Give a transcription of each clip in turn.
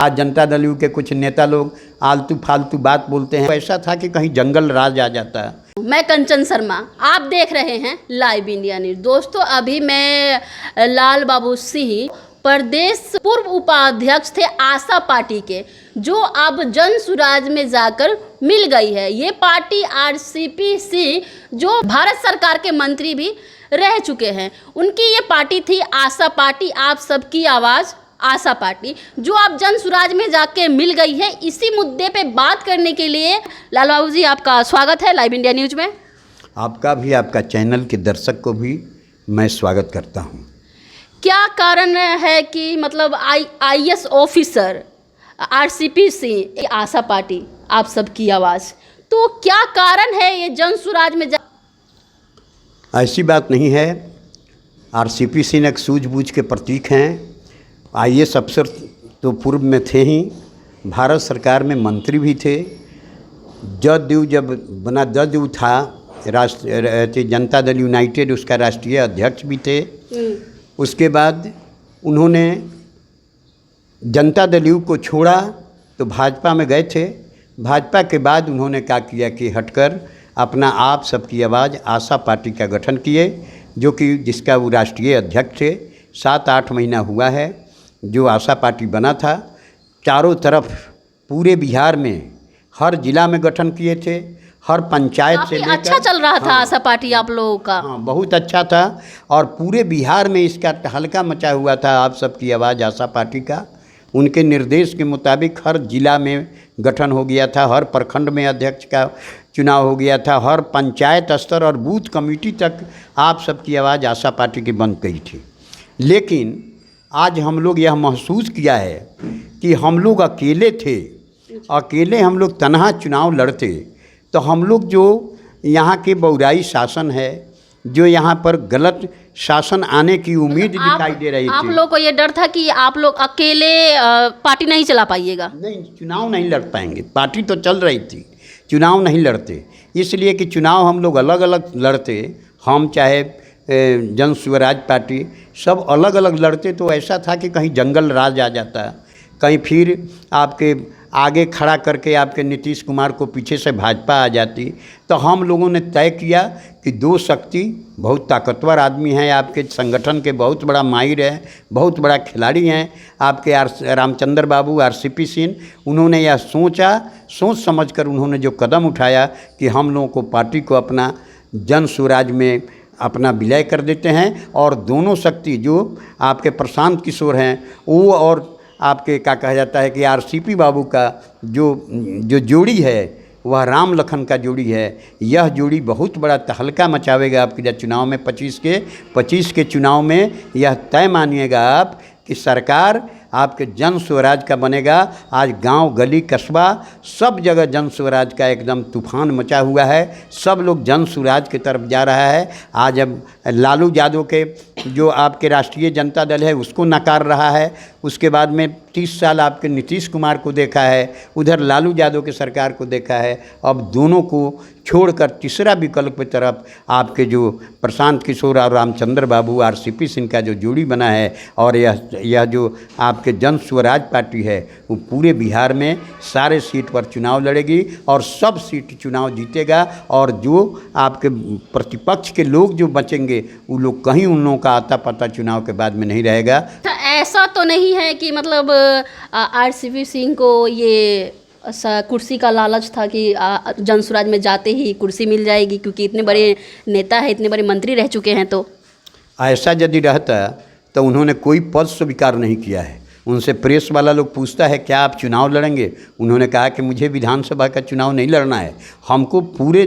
आज जनता दल यू के कुछ नेता लोग आलतू फालतू बात बोलते हैं। ऐसा था कि कहीं जंगल राज आ जाता है। मैं कंचन शर्मा, आप देख रहे हैं लाइव इंडिया न्यूज। दोस्तों, अभी मैं लाल बाबू सिंह प्रदेश पूर्व उपाध्यक्ष थे आशा पार्टी के, जो अब जन सुराज में जाकर मिल गई है। ये पार्टी आरसीपी सिंह जो भारत सरकार के मंत्री भी रह चुके हैं, उनकी ये पार्टी थी आशा पार्टी, आप सबकी आवाज़ आशा पार्टी, जो अब जन सुराज में जाके मिल गई है। इसी मुद्दे पे बात करने के लिए लाल बाबू जी आपका स्वागत है लाइव इंडिया न्यूज में। आपका भी, आपका चैनल के दर्शक को भी मैं स्वागत करता हूं। क्या कारण है कि मतलब आईएएस ऑफिसर आरसीपी सिंह आशा पार्टी आप सबकी आवाज़, तो क्या कारण है ये जन सुराज में ऐसी बात नहीं है। आरसीपी सिंह एक सूझबूझ के प्रतीक हैं। आईएएस अफसर तो पूर्व में थे ही, भारत सरकार में मंत्री भी थे। जदयू जब बना, जदयू था राष्ट्रीय जनता दल यूनाइटेड, उसका राष्ट्रीय अध्यक्ष भी थे। उसके बाद उन्होंने जनता दल यू को छोड़ा तो भाजपा में गए थे। भाजपा के बाद उन्होंने क्या किया कि हटकर अपना आप सबकी आवाज़ आशा पार्टी का गठन किए, जो कि जिसका वो राष्ट्रीय अध्यक्ष थे। 7-8 महीना हुआ है जो आशा पार्टी बना था। चारों तरफ पूरे बिहार में हर जिला में गठन किए थे, हर पंचायत से लेकर। अच्छा चल रहा था आशा पार्टी आप लोगों का। हाँ, बहुत अच्छा था और पूरे बिहार में इसका हल्का मचा हुआ था आप सबकी आवाज़ आशा पार्टी का। उनके निर्देश के मुताबिक हर जिला में गठन हो गया था, हर प्रखंड में अध्यक्ष का चुनाव हो गया था, हर पंचायत स्तर और बूथ कमेटी तक आप सबकी आवाज़ आशा पार्टी की बन गई थी। लेकिन आज हम लोग यह महसूस किया है कि हम लोग अकेले थे, अकेले हम लोग तनहा चुनाव लड़ते तो हम लोग जो यहाँ के बौराई शासन है, जो यहाँ पर गलत शासन आने की उम्मीद दिखाई दे रही थी। आप लोग को ये डर था कि आप लोग अकेले पार्टी नहीं चला पाइएगा? नहीं, चुनाव नहीं लड़ पाएंगे। पार्टी तो चल रही थी, चुनाव नहीं लड़ते, इसलिए कि चुनाव हम लोग अलग अलग लड़ते। हम चाहे जन स्वराज पार्टी सब अलग अलग लड़ते तो ऐसा था कि कहीं जंगल राज आ जाता, कहीं फिर आपके आगे खड़ा करके आपके नीतीश कुमार को पीछे से भाजपा आ जाती। तो हम लोगों ने तय किया कि दो शक्ति, बहुत ताकतवर आदमी हैं आपके संगठन के, बहुत बड़ा माहिर है, बहुत बड़ा खिलाड़ी हैं आपके रामचंद्र बाबू आरसीपी सिंह। उन्होंने यह सोच समझकर उन्होंने जो कदम उठाया कि हम लोगों को पार्टी को अपना जन स्वराज में अपना विलय कर देते हैं। और दोनों शक्ति जो आपके प्रशांत किशोर हैं वो और आपके क्या कहा जाता है कि आरसीपी बाबू का जो जोड़ी है वह राम लखन का जोड़ी है। यह जोड़ी बहुत बड़ा तहलका मचावेगा आपके चुनाव में। 25 के चुनाव में यह तय मानिएगा आप कि सरकार आपके जन स्वराज का बनेगा। आज गांव गली कस्बा सब जगह जन स्वराज का एकदम तूफान मचा हुआ है। सब लोग जन स्वराज की तरफ जा रहा है। आज अब लालू यादव के जो आपके राष्ट्रीय जनता दल है उसको नकार रहा है। उसके बाद में 30 साल आपके नीतीश कुमार को देखा है, उधर लालू यादव की सरकार को देखा है। अब दोनों को छोड़कर तीसरा विकल्प की तरफ आपके जो प्रशांत किशोर और रामचंद्र बाबू आरसीपी सिंह का जो जोड़ी बना है, और यह जो आपके जन स्वराज पार्टी है वो पूरे बिहार में सारे सीट पर चुनाव लड़ेगी और सब सीट चुनाव जीतेगा। और जो आपके प्रतिपक्ष के लोग जो बचेंगे वो लोग कहीं उन लोगों का आता पता चुनाव के बाद में नहीं रहेगा। ऐसा तो नहीं है कि मतलब आरसीपी सिंह को ये कुर्सी का लालच था कि जन स्वराज में जाते ही कुर्सी मिल जाएगी, क्योंकि इतने बड़े नेता है, इतने बड़े मंत्री रह चुके हैं? तो ऐसा यदि रहता तो उन्होंने कोई पद स्वीकार नहीं किया है। उनसे प्रेस वाला लोग पूछता है क्या आप चुनाव लड़ेंगे, उन्होंने कहा कि मुझे विधानसभा का चुनाव नहीं लड़ना है, हमको पूरे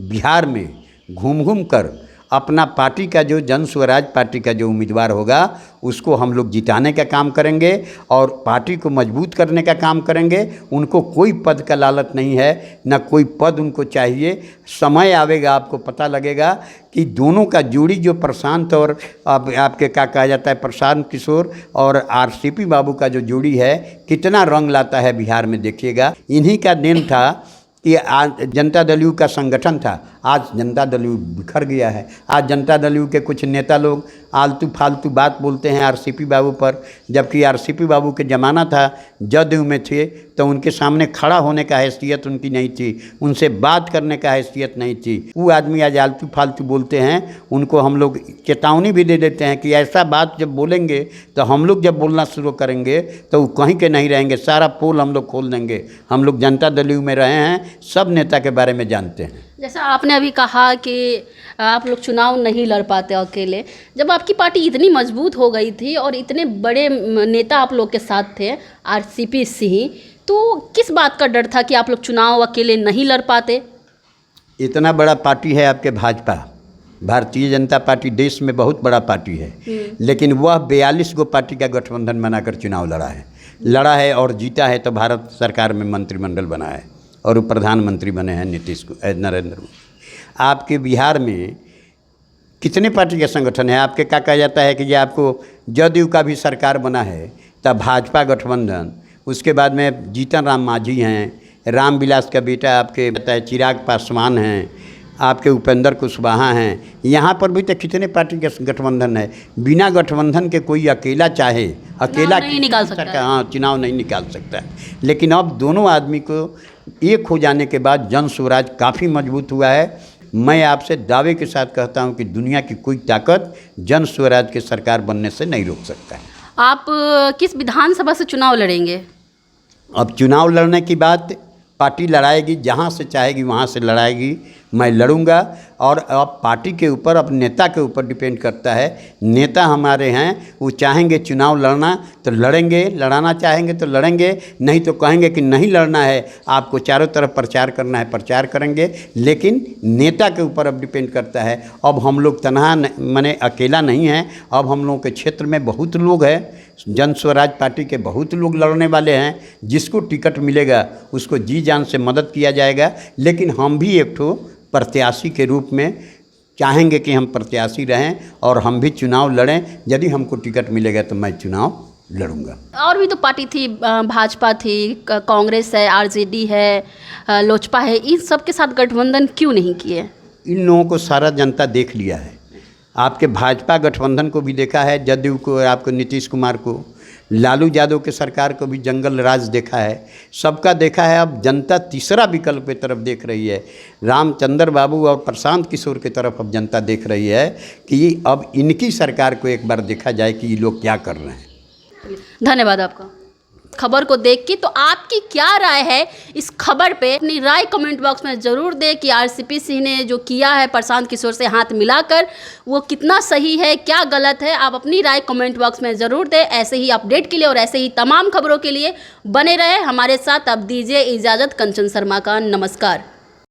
बिहार में घूम कर अपना पार्टी का जो जन स्वराज पार्टी का जो उम्मीदवार होगा उसको हम लोग जिताने का काम करेंगे और पार्टी को मजबूत करने का काम करेंगे। उनको कोई पद का लालच नहीं है, न कोई पद उनको चाहिए। समय आवेगा आपको पता लगेगा कि दोनों का जोड़ी जो प्रशांत और आपके क्या कहा जाता है प्रशांत किशोर और आरसीपी बाबू का जो जोड़ी है कितना रंग लाता है बिहार में, देखिएगा। इन्हीं का देन था कि जनता दल यू का संगठन था। आज जनता दल यू बिखर गया है। आज जनता दल यू के कुछ नेता लोग आलतू फालतू बात बोलते हैं आरसीपी बाबू पर, जबकि आरसीपी बाबू के ज़माना था, जदयू में थे तो उनके सामने खड़ा होने का हैसियत उनकी नहीं थी, उनसे बात करने का हैसियत नहीं थी। वो आदमी आज आलतू फालतू बोलते हैं, उनको हम लोग चेतावनी भी दे देते हैं कि ऐसा बात जब बोलेंगे तो हम लोग जब बोलना शुरू करेंगे तो वो कहीं के नहीं रहेंगे, सारा पोल हम लोग खोल देंगे। हम लोग जनता दल यू में रहे हैं, सब नेता के बारे में जानते हैं। जैसा आपने अभी कहा कि आप लोग चुनाव नहीं लड़ पाते अकेले, जब आपकी पार्टी इतनी मजबूत हो गई थी और इतने बड़े नेता आप लोग के साथ थे आरसीपी सिंह, तो किस बात का डर था कि आप लोग चुनाव अकेले नहीं लड़ पाते? इतना बड़ा पार्टी है आपके भाजपा, भारतीय जनता पार्टी देश में बहुत बड़ा पार्टी है, लेकिन वह 42 गो पार्टी का गठबंधन बनाकर चुनाव लड़ा है और जीता है। तो भारत सरकार में मंत्रिमंडल बना है और वो प्रधानमंत्री बने हैं नरेंद्र मोदी। आपके बिहार में कितने पार्टी के संगठन है? आपके क्या कहा जाता है कि ये आपको जदयू का भी सरकार बना है, तब भाजपा गठबंधन, उसके बाद में जीतन राम मांझी हैं, रामविलास का बेटा आपके बताए चिराग पासवान हैं, आपके उपेंद्र कुशवाहा हैं। यहाँ पर भी तो कितने पार्टी के गठबंधन है। बिना गठबंधन के कोई अकेला चाहे अकेला नहीं निकाल सकता, हाँ चुनाव नहीं निकाल सकता है। लेकिन अब दोनों आदमी को एक हो जाने के बाद जन स्वराज काफ़ी मजबूत हुआ है। मैं आपसे दावे के साथ कहता हूं कि दुनिया की कोई ताकत जन स्वराज की सरकार बनने से नहीं रोक सकता है। आप किस विधानसभा से चुनाव लड़ेंगे? अब चुनाव लड़ने की बात पार्टी लड़ाएगी, जहां से चाहेगी वहां से लड़ाएगी, मैं लड़ूंगा। और अब पार्टी के ऊपर, अब नेता के ऊपर डिपेंड करता है। नेता हमारे हैं, वो चाहेंगे चुनाव लड़ना तो लड़ेंगे, लड़ाना चाहेंगे तो लड़ेंगे, नहीं तो कहेंगे कि नहीं लड़ना है, आपको चारों तरफ प्रचार करना है, प्रचार करेंगे। लेकिन नेता के ऊपर अब डिपेंड करता है। अब हम लोग तनहा माने अकेला नहीं हैं, अब हम लोगों के क्षेत्र में बहुत लोग हैं, जन स्वराज पार्टी के बहुत लोग लड़ने वाले हैं। जिसको टिकट मिलेगा उसको जी जान से मदद किया जाएगा। लेकिन हम भी एक ठो प्रत्याशी के रूप में चाहेंगे कि हम प्रत्याशी रहें और हम भी चुनाव लड़ें। यदि हमको टिकट मिलेगा तो मैं चुनाव लड़ूंगा। और भी तो पार्टी थी, भाजपा थी, कांग्रेस है, आरजेडी है, लोजपा है, इन सब के साथ गठबंधन क्यों नहीं किए? इन लोगों को सारा जनता देख लिया है। आपके भाजपा गठबंधन को भी देखा है, जदयू को, आपको नीतीश कुमार को, लालू यादव के सरकार को भी जंगल राज देखा है, सबका देखा है। अब जनता तीसरा विकल्प की तरफ देख रही है, रामचंद्र बाबू और प्रशांत किशोर की तरफ अब जनता देख रही है कि अब इनकी सरकार को एक बार देखा जाए कि ये लोग क्या कर रहे हैं। धन्यवाद आपका खबर को देख के। तो आपकी क्या राय है इस खबर पे? अपनी राय कमेंट बॉक्स में ज़रूर दें कि आरसीपी सिंह ने जो किया है प्रशांत किशोर से हाथ मिलाकर, वो कितना सही है, क्या गलत है। आप अपनी राय कमेंट बॉक्स में ज़रूर दें। ऐसे ही अपडेट के लिए और ऐसे ही तमाम खबरों के लिए बने रहे हमारे साथ। अब दीजिए इजाज़त। कंचन शर्मा का नमस्कार।